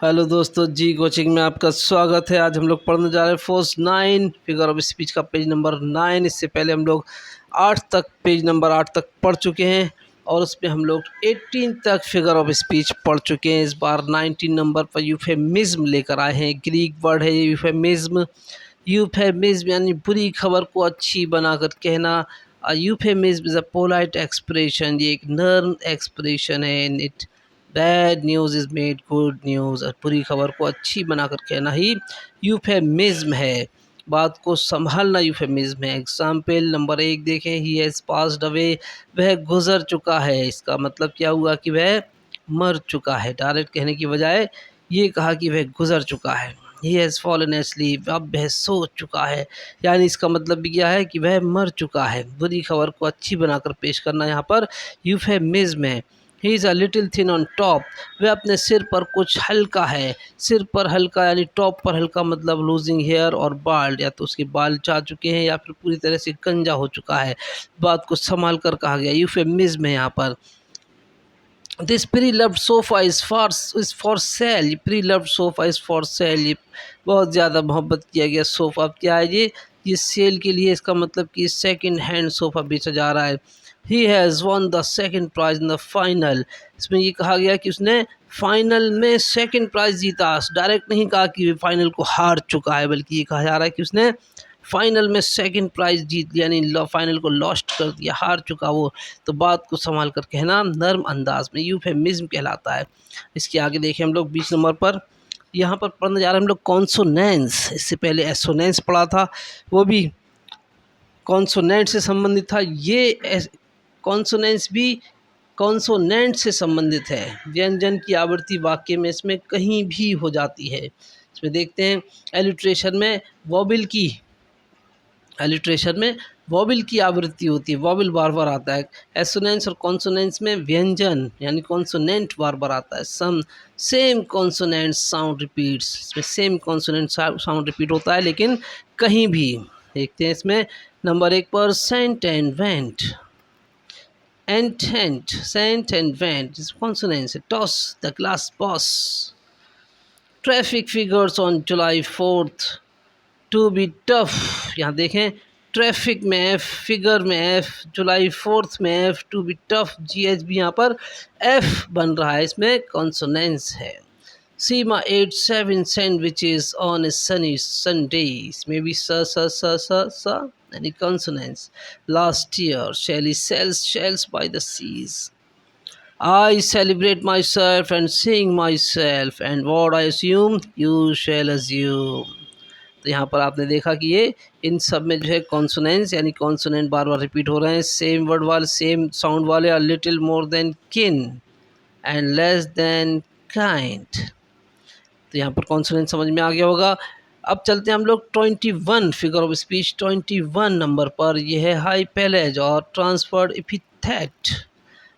Hello दोस्तों, जी coaching में आपका स्वागत है। आज हम लोग पढ़ने जा रहे हैं फर्स्ट 9 फिगर ऑफ स्पीच का पेज नंबर 9। इससे पहले हम लोग पेज नंबर 8 तक पढ़ चुके हैं और उसमें हम लोग 18 तक फिगर ऑफ स्पीच पढ़ चुके हैं। इस बार 19 नंबर पर यूफेमिज्म लेकर आए हैं। ग्रीक वर्ड है यूफेमिज्म। यूफेमिज्म यानी बुरी खबर को अच्छी बनाकर कहना। Euphemism is a polite expression. ये एक नर्म एक्सप्रेशन है। It bad news is made good news. बुरी खबर को अच्छी बनाकर कहना ही यूफेमिज्म है। बात को संभालना यूफेमिज्म है। एग्जाम्पल नंबर 1 देखें, ही हैज़ पास्ड अवे। वह गुजर चुका है। इसका मतलब क्या हुआ कि वह मर चुका है। डायरेक्ट कहने की बजाय ये कहा कि वह गुजर चुका है। He has fallen asleep. अब वह सो चुका है, यानी इसका मतलब भी क्या है कि वह मर चुका है। बुरी खबर को अच्छी बनाकर पेश करना यहाँ पर यूफेमिज्म है। He is a little thin on top. वह अपने सिर पर कुछ हल्का है। सिर पर हल्का यानी टॉप पर हल्का मतलब लूजिंग हेयर और बाल्ड, या तो उसके बाल जा चुके हैं या फिर पूरी तरह से गंजा हो चुका है। बात को संभाल कर कहा गया, यूफेमिज्म है यहाँ पर। This pre loved sofa is for sale. Pre loved sofa is for sale. ये बहुत ज़्यादा मोहब्बत किया गया सोफ़ा अब क्या है ये सेल के लिए। इसका मतलब कि सेकंड हैंड सोफ़ा बेचा जा रहा है। He has one the second price in the final. इसमें ये कहा गया कि उसने फाइनल में सेकंड प्राइज़ जीता। डायरेक्ट नहीं कहा कि फाइनल को हार चुका है, बल्कि ये कहा जा रहा है कि उसने फाइनल में सेकंड प्राइज़ जीत लिया, यानी फाइनल को लॉस्ट कर दिया, हार चुका वो। तो बात को संभाल कर कहना नर्म अंदाज में यूफेमिज्म कहलाता है। इसके आगे देखें हम लोग 20 नंबर पर। यहाँ पर पढ़ने जा रहे हैं हम लोग कॉन्सोनेंस। इससे पहले एसोनेंस पढ़ा था, वो भी कॉन्सोनेंट से संबंधित था। ये कॉन्सोनेंस भी कॉन्सोनेंट से संबंधित है। व्यंजन की आवृत्ति वाक्य में इसमें कहीं भी हो जाती है। इसमें देखते हैं एलिट्रेशन में वॉबिल की आवृत्ति होती है। वॉबिल बार बार आता है। एसोनेंस और कॉन्सोनेंस में व्यंजन यानी कॉन्सोनेंट बार बार आता है। Same consonant sound repeats. इसमें सेम कॉन्सोनेंट साउंड रिपीट होता है, लेकिन कहीं भी। देखते हैं इसमें नंबर 1 पर sent and went. Sent and went is consonance है। Toss the glass boss. Traffic figures on July 4th to be tough. यहाँ देखें, ट्रैफिक में एफ, फिगर में एफ, जुलाई 4th में F, to be tough GHB यहाँ पर F बन रहा है। इसमें कॉन्सोनेंस है। Seema ate 7 sandwiches on a sunny Sunday. इसमें भी स यानी consonance. Last year Shelly sells shells by the seas. I celebrate myself and sing myself, and what I assume you shall assume। तो यहाँ पर आपने देखा कि ये इन सब में जो है कॉन्सोनेंस यानी कॉन्सोनेंट बार बार रिपीट हो रहे हैं। सेम वर्ड वाले, सेम साउंड वाले। आर लिटिल मोर देन किन एंड लेस देन काइंड। तो यहाँ पर कॉन्सोनेंट समझ में आ गया होगा। अब चलते हैं हम लोग 21 फिगर ऑफ स्पीच 21 नंबर पर। यह है हाई पैलेज और ट्रांसफर्ड एपिथेट।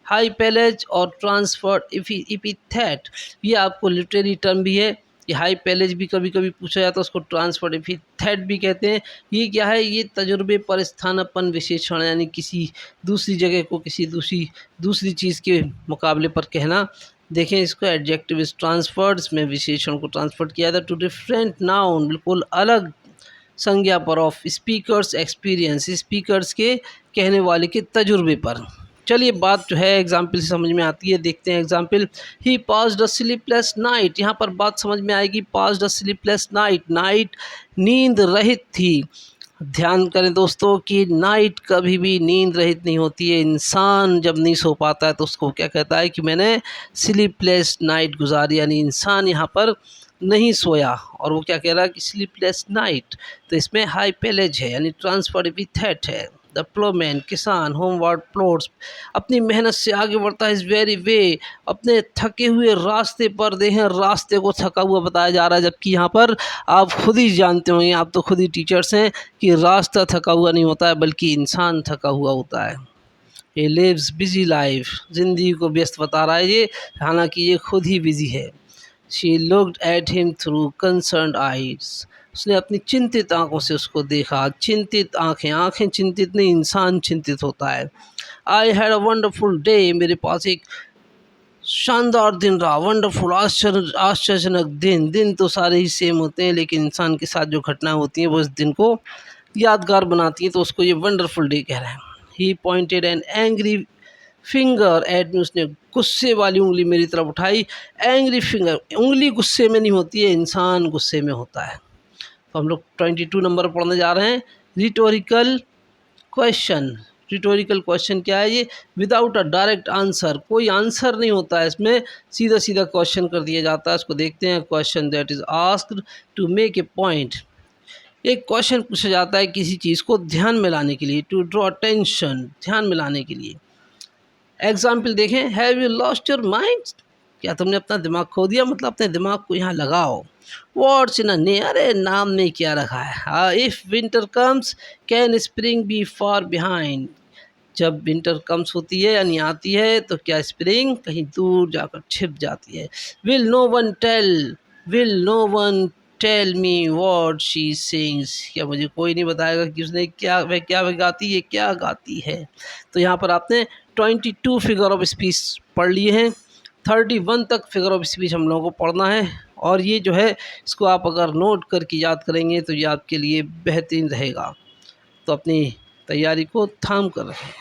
हाई पैलेज और ट्रांसफर्ड एपिथेट, ये आपको लिटरेरी टर्म भी है। ये हाई पैलेज भी कभी कभी पूछा जाता है, उसको ट्रांसफर्ड एपिथेट भी कहते हैं। ये क्या है? ये तजुर्बे पर स्थानापन्न विशेषण, यानी किसी दूसरी जगह को किसी दूसरी चीज़ के मुकाबले पर कहना। देखें इसको, एडजेक्टिव इज ट्रांसफर्ड, इसमें विशेषण को ट्रांसफर किया था टू डिफरेंट नाउन, बिल्कुल अलग संज्ञा पर, ऑफ स्पीकर्स एक्सपीरियंस, स्पीकर्स के कहने वाले के तजुर्बे पर। चलिए बात जो है एग्जाम्पल से समझ में आती है। देखते हैं एग्जाम्पल। ही पास्ड अ स्लीपलेस नाइट। यहाँ पर बात समझ में आएगी। पास्ड अ स्लीपलेस नाइट, नाइट नींद रहित थी। ध्यान करें दोस्तों कि नाइट कभी भी नींद रहित नहीं होती है। इंसान जब नहीं सो पाता है तो उसको क्या कहता है कि मैंने स्लीपलेस नाइट गुजारी, यानी इंसान यहाँ पर नहीं सोया। और वो क्या कह रहा है कि स्लीपलेस नाइट। तो इसमें हाई पैलेज है यानी ट्रांसफर्ड एपिथेट है। द प्लोमैन, किसान, होमवर्ड प्लॉट्स, अपनी मेहनत से आगे बढ़ता है। इज़ वेरी वे, अपने थके हुए रास्ते पर। देखें, रास्ते को थका हुआ बताया जा रहा है, जबकि यहाँ पर आप खुद ही जानते होंगे, आप तो खुद ही टीचर्स हैं, कि रास्ता थका हुआ नहीं होता है बल्कि इंसान थका हुआ होता है। ये लिव्स बिजी लाइफ, ज़िंदगी को व्यस्त बता रहा है ये, हालांकि ये खुद ही बिजी है। She looked at him through concerned eyes. उसने अपनी चिंतित आंखों से उसको देखा। चिंतित आंखें, आंखें चिंतित नहीं, इंसान चिंतित होता है। I had a wonderful day, मेरे पास एक शानदार दिन रहा, वंडरफुल, आश्चर्यजनक दिन। दिन तो सारे ही सेम होते हैं, लेकिन इंसान के साथ जो घटनाएं होती हैं वो इस दिन को यादगार बनाती हैं, तो उसको ये वंडरफुल डे कह रहे हैं। He pointed an angry finger at me, उसने गुस्से वाली उंगली मेरी तरफ उठाई। एंग्री फिंगर, उंगली गुस्से में नहीं होती है, इंसान गुस्से में होता है। तो हम लोग 22 नंबर पढ़ने जा रहे हैं, रिटोरिकल क्वेश्चन। रिटोरिकल क्वेश्चन क्या है ये? विदाउट अ डायरेक्ट आंसर, कोई आंसर नहीं होता है इसमें, सीधा सीधा क्वेश्चन कर दिया जाता है। इसको देखते हैं। Question that is asked to make a point, एक क्वेश्चन पूछा जाता है किसी चीज़ को ध्यान में लाने के लिए, टू ड्रॉ अटेंशन, ध्यान में लाने के लिए। एग्जाम्पल देखें, have you lost your mind, क्या तुमने अपना दिमाग खो दिया, मतलब अपने दिमाग को यहाँ लगाओ। वर्ड्स इन अ नेम, अरे नाम में क्या रखा है। If winter comes can spring be far behind, जब विंटर कम्स होती है यानी आती है तो क्या स्प्रिंग कहीं दूर जाकर छिप जाती है। Will no one tell, will no one tell me what she sings, क्या मुझे कोई नहीं बताएगा कि उसने वह गाती है, क्या गाती है। तो यहाँ पर आपने 22 फिगर ऑफ स्पीच पढ़ लिए हैं, 31 तक फिगर ऑफ स्पीच हम लोगों को पढ़ना है। और ये जो है इसको आप अगर नोट करके याद करेंगे तो ये आपके लिए बेहतरीन रहेगा। तो अपनी तैयारी को थाम कर रखें।